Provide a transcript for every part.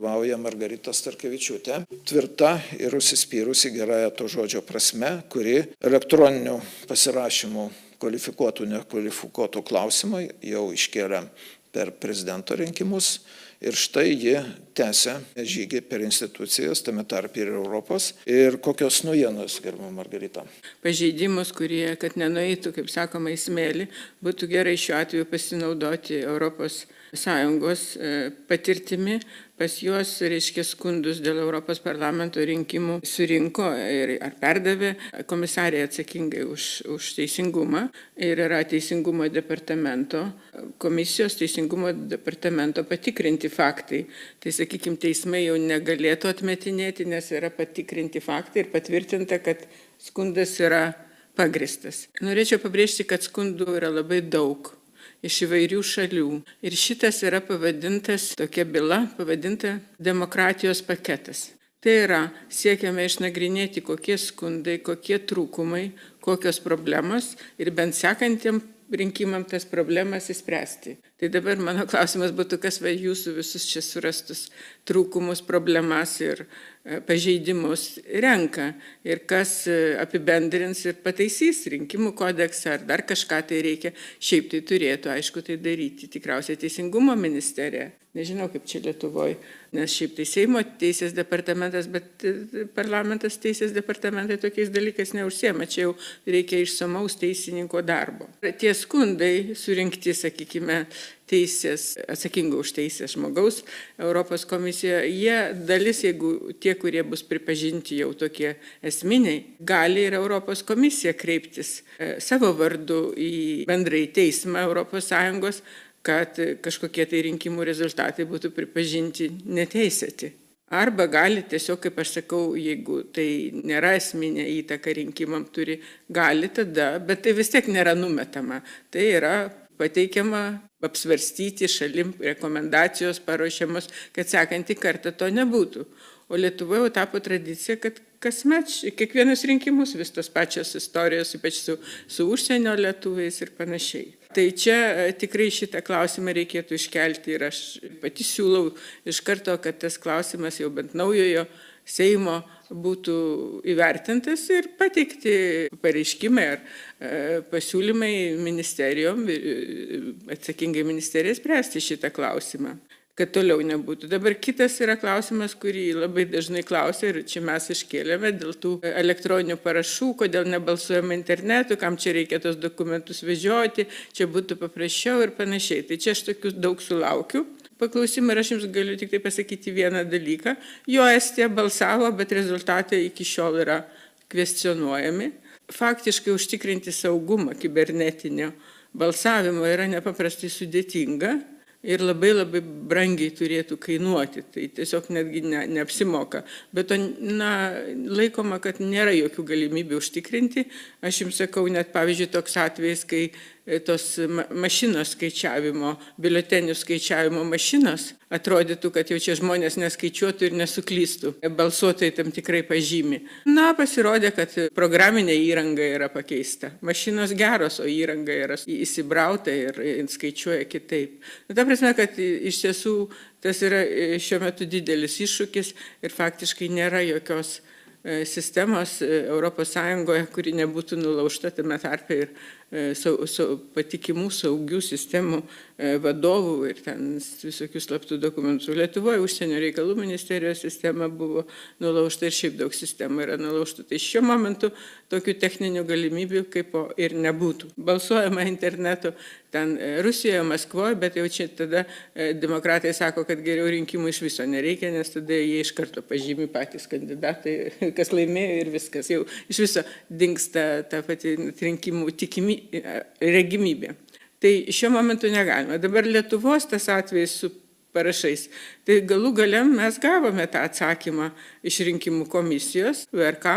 Vauja Margarita Starkevičiūtė, tvirta ir užsispyrusi gerąją to žodžio prasme, kuri elektroninių pasirašymų kvalifikuotų, nekvalifikuotų klausimą jau iškėlė per prezidento rinkimus ir štai ji tęsia žygį per institucijas, tame tarp ir Europos. Ir kokios naujienos, gerbiama Margarita? Pažeidimus, kurie, kad nenueitų, kaip sakoma, į smėlį, būtų gerai šiuo atveju pasinaudoti Europos Sąjungos patirtimi. Pas juos, reiškia, skundus dėl Europos parlamento rinkimų surinko ar perdavė komisarė atsakingai už teisingumą ir yra teisingumo departamento, komisijos teisingumo departamento patikrinti faktai. Tai, sakykime, teismai jau negalėtų atmetinėti, nes yra patikrinti faktai ir patvirtinta, kad skundas yra pagristas. Norėčiau pabrėžti, kad skundų yra labai daug iš įvairių šalių. Ir šitas yra pavadintas, tokia byla pavadinta demokratijos paketas. Tai yra, siekiame išnagrinėti, kokie skundai, kokie trūkumai, kokios problemos ir bent sekantiem rinkimam tas problemas įspręsti. Tai dabar mano klausimas būtų, kas jūsų visus čia surastus trūkumus, problemas ir pažeidimus renka ir kas apibendrins ir pataisys rinkimų kodeksą ar dar kažką tai reikia. Šiaip tai turėtų, aišku, tai daryti tikriausiai Teisingumo ministerija. Nežinau, kaip čia Lietuvoje, nes šiaip tai Seimo teisės departamentas, bet parlamentas teisės departamentai tokiais dalykais neužsiema. Čia jau reikia išsamaus teisininko darbo. Tie skundai surinkti, sakykime, teisės, atsakingo už teisės žmogaus Europos komisijoje, jie dalis, jeigu tie, kurie bus pripažinti jau tokie esminiai, gali ir Europos komisija kreiptis savo vardu į bendrąjį teismą Europos Sąjungos, kad kažkokie tai rinkimų rezultatai būtų pripažinti neteisėti. Arba gali tiesiog, kaip aš sakau, jeigu tai nėra esminė įtaka rinkimam turi, gali tada, bet tai vis tiek nėra numetama. Tai yra pateikiama apsvarstyti šalim rekomendacijos paruošiamos, kad sekantį kartą to nebūtų. O Lietuvoje jau tapo tradicija, kad kasmet, kiekvienus rinkimus vis tos pačios istorijos, ypač su užsienio lietuviais ir panašiai. Tai čia tikrai šitą klausimą reikėtų iškelti ir aš pati siūlau iš karto, kad tas klausimas jau bent naujojo Seimo būtų įvertintas ir pateikti pareiškimai ar pasiūlymai ministerijom, atsakingai ministerijai spręsti šitą klausimą, kad toliau nebūtų. Dabar kitas yra klausimas, kurį labai dažnai klausia ir čia mes iškėlėme dėl tų elektroninių parašų, kodėl nebalsuojama internetu, kam čia reikia tos dokumentus vežioti, čia būtų paprasčiau ir panašiai. Tai čia aš tokius daug sulaukiu paklausimą ir aš jums galiu tik tai pasakyti vieną dalyką. Jo Estija balsavo, bet rezultatai iki šiol yra kvestionuojami. Faktiškai užtikrinti saugumą kibernetinio balsavimo yra nepaprastai sudėtinga ir labai labai brangiai turėtų kainuoti. Tai tiesiog netgi neapsimoka. Bet to laikoma, kad nėra jokių galimybių užtikrinti. Aš jums sakau, net pavyzdžiui, toks atvejis, kai tos mašinos skaičiavimo, biuletenių skaičiavimo mašinos atrodytų, kad jau čia žmonės neskaičiuotų ir nesuklystų. Balsuotojai tam tikrai pažymi. Pasirodė, kad programinė įranga yra pakeista. Mašinos geros, o įranga yra įsibrauta ir skaičiuoja kitaip. Ta prasme, kad iš tiesų tas yra šiuo metu didelis iššūkis ir faktiškai nėra jokios sistemos Europos Sąjungoje, kuri nebūtų nulaužta, tame tarpe ir patikimų, saugių sistemų vadovų ir ten visokių slaptų dokumentų. Lietuvoje užsienio reikalų ministerijos sistema buvo nulaužta ir šiaip daug sistemų yra nulaužta. Tai šiuo momentu tokių techninių galimybių kaip ir nebūtų. Balsuojama internetu ten Rusijoje, Maskvoje, bet jau čia tada demokratai sako, kad geriau rinkimų iš viso nereikia, nes tada jie iš karto pažymi patys kandidatai, kas laimėjo ir viskas. Jau iš viso dingsta ta pati rinkimų regimybė. Tai šiuo momentu negalime. Dabar Lietuvos tas atvejis su parašais. Tai galų gale mes gavome tą atsakymą iš rinkimų komisijos, VRK,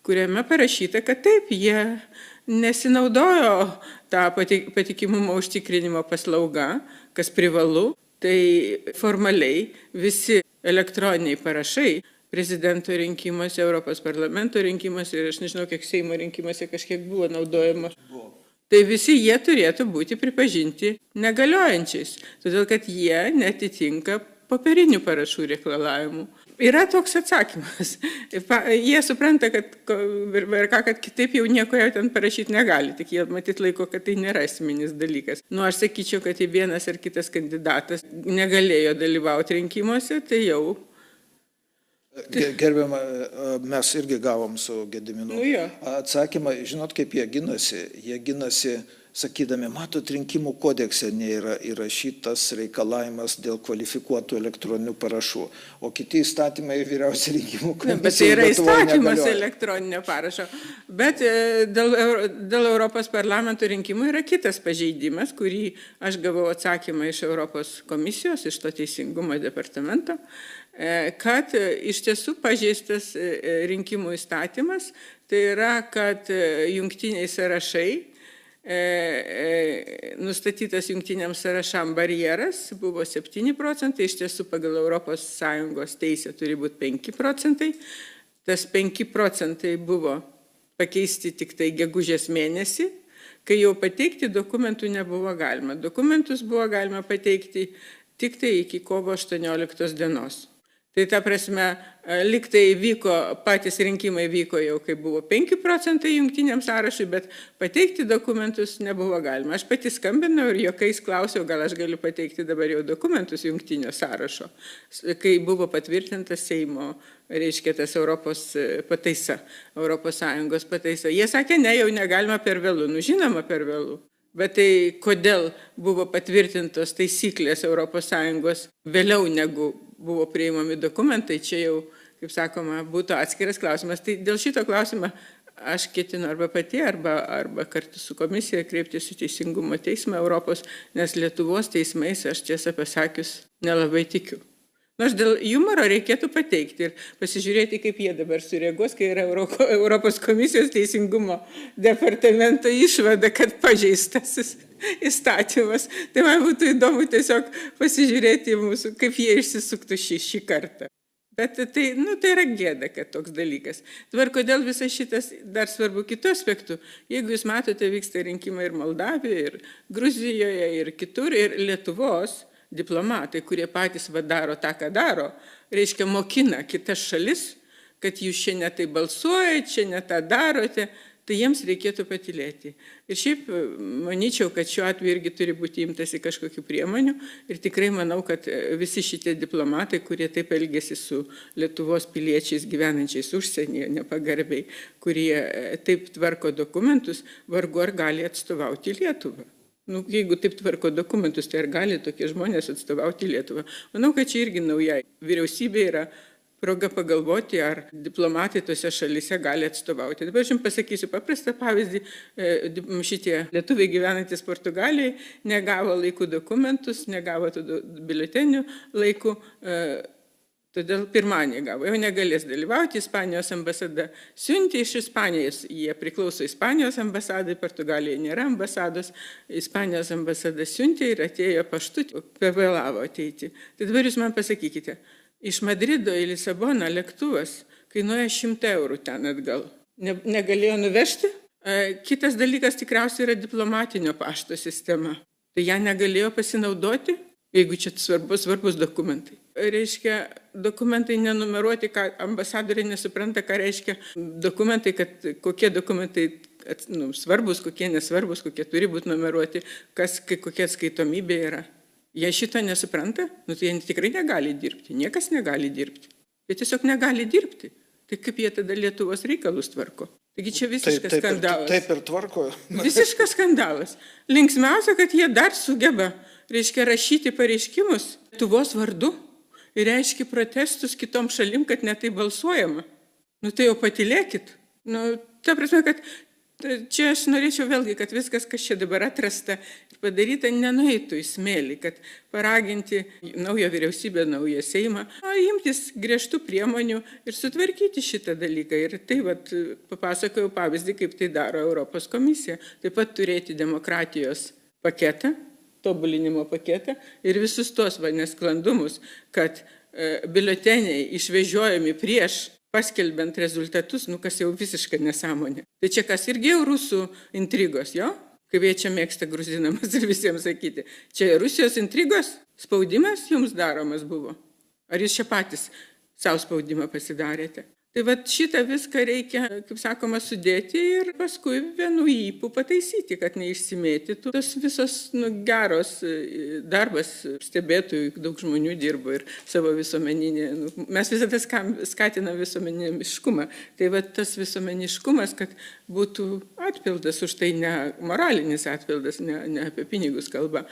kuriame parašyta, kad taip, jie nesinaudojo tą patikimumo užtikrinimo paslaugą, kas privalu. Tai formaliai visi elektroniniai parašai prezidento rinkimuose, Europos parlamento rinkimuose ir aš nežinau, kiek Seimo rinkimuose kažkiek buvo naudojama. Tai visi jie turėtų būti pripažinti negaliojančiais, todėl kad jie netitinka popierinių parašų reikalavimų. Yra toks atsakymas. Jie supranta, kad kitaip jau nieko jau ten parašyti negali, tik jie matyt laiko, kad tai nėra esminis dalykas. Nu, aš sakyčiau, kad jei vienas ar kitas kandidatas negalėjo dalyvauti rinkimuose, tai jau... Gerbiama, mes irgi gavom su Gediminu atsakymą, žinot, kaip jie ginasi. Jie ginasi, sakydami, matot, rinkimų kodekse nėra įrašytas reikalavimas dėl kvalifikuotų elektroninių parašų, o kiti įstatymai Vyriausioji rinkimų komisija. Bet tai yra įstatymas elektroninio parašo. Bet dėl Europos parlamento rinkimų yra kitas pažeidimas, kurį aš gavau atsakymą iš Europos komisijos, iš to teisingumo departamento, kad iš tiesų pažeistas rinkimų įstatymas, tai yra, kad jungtiniai sąrašai, nustatytas jungtiniams sąrašam barjeras buvo 7%, iš tiesų pagal ES teisę turi būti 5%. Tas 5% buvo pakeisti tik tai gegužės mėnesį, kai jau pateikti dokumentų nebuvo galima. Dokumentus buvo galima pateikti tik tai iki kovo 18 dienos. Tai ta prasme, lyg tai patys rinkimai vyko jau, kai buvo 5% jungtiniam sąrašui, bet pateikti dokumentus nebuvo galima. Aš pati skambinau ir juokais klausiau, gal aš galiu pateikti dabar jau dokumentus jungtinio sąrašo, kai buvo patvirtintas Seimo, reiškia tas Europos pataisa, ES pataisa. Jie sakė, ne, jau negalima per vėlų, nu žinoma per vėlų. Bet tai kodėl buvo patvirtintos taisyklės ES vėliau negu buvo priimami dokumentai, čia jau, kaip sakoma, būtų atskiras klausimas. Tai dėl šito klausimą aš ketinu arba pati, arba kartu su komisija kreiptis į Teisingumo teismą Europos, nes Lietuvos teismais aš tiesą pasakius nelabai tikiu. Nors dėl humoro reikėtų pateikti ir pasižiūrėti, kaip jie dabar sureaguos, kai yra Europos komisijos teisingumo departamento išvada, kad pažeistasis įstatymas. Tai man būtų įdomu tiesiog pasižiūrėti mūsų, kaip jie išsisuktų šį kartą. Bet tai yra gėda, kad toks dalykas. Dabar kodėl visas šitas dar svarbu kitų aspektų? Jeigu jūs matote, vyksta rinkimai ir Moldavijoje, ir Gruzijoje, ir kitur, ir Lietuvos diplomatai, kurie patys daro tą, ką daro, reiškia mokina kitas šalis, kad jūs čia ne tai balsuojate, čia ne tą darote, tai jiems reikėtų patylėti. Ir šiaip manyčiau, kad šiuo atveju irgi turi būti imtasi kažkokių priemonių ir tikrai manau, kad visi šitie diplomatai, kurie taip elgėsi su Lietuvos piliečiais gyvenančiais užsienyje nepagarbiai, kurie taip tvarko dokumentus, vargu ar gali atstovauti Lietuvą. Jeigu taip tvarko dokumentus, tai ar gali tokie žmonės atstovauti Lietuvą? Manau, kad čia irgi nauja vyriausybė yra proga pagalvoti, ar diplomatai tose šalyse gali atstovauti. Dabar aš jums pasakysiu paprastą pavyzdį. Šitie lietuviai gyvenantis Portugalijai negavo laikų dokumentus, negavo biuletenių laikų, todėl pirmadienį gavo. Jau negalės dalyvauti, Ispanijos ambasada siuntė iš Ispanijos, jie priklauso Ispanijos ambasadai, Portugalijoje nėra ambasados, Ispanijos ambasada siuntė ir atėjo paštu, pavėlavo ateiti. Tai dabar jūs man pasakykite, iš Madrido į Lisaboną lėktuvas kainuoja 100 eurų ten atgal. Negalėjo nuvežti? Kitas dalykas tikriausiai yra diplomatinio pašto sistema. Tai ją negalėjo pasinaudoti, jeigu čia svarbus dokumentai. Reiškia, dokumentai nenumeruoti, ką ambasadoriai nesupranta, ką reiškia dokumentai, kad kokie dokumentai svarbus, kokie nesvarbus, kokie turi būti numeruoti, kokia atskaitomybė yra. Jie šito nesupranta, tai jie tikrai negali dirbti, niekas negali dirbti. Jie tiesiog negali dirbti. Tai kaip jie tada Lietuvos reikalus tvarko? Taigi čia visiškas skandalas. Taip ir tvarko. Visiškas skandalas. Linksmiausia, kad jie dar sugeba, reiškia, rašyti pareiškimus Lietuvos vardu ir reiškia protestus kitom šalim, kad netai balsuojama. Tai jau patylėkit. Ta prasme, kad čia aš norėčiau vėlgi, kad viskas, kas čia dabar atrasta ir padaryta, nenueitų į smėlį, kad paraginti naują vyriausybę, naują Seimą, imtis griežtų priemonių ir sutvarkyti šitą dalyką. Ir tai papasakojau pavyzdį, kaip tai daro Europos komisija. Taip pat turėti demokratijos paketą, tobulinimo paketą ir visus tos nesklandumus, kad biuleteniai išvežiojami prieš paskelbiant rezultatus, kas jau visiškai nesąmonė. Tai čia kas irgi jau rusų intrigos, jo? kaip jie čia mėgsta gruzinamas ir visiems sakyti. Čia Rusijos intrigos, spaudimas jums daromas buvo. Ar jūs čia patys savo spaudimą pasidarėte? Tai vat šitą viską reikia, kaip sakoma, sudėti ir paskui vienu ypu pataisyti, kad neišsimėtytų. Tas visas geros darbas stebėtojų, daug žmonių dirbo ir savo visuomeninį. Mes visada skatinam visuomeniškumą. Tai vat tas visuomeniškumas, kad būtų atpildas už tai, ne moralinis atpildas, ne apie pinigus kalba.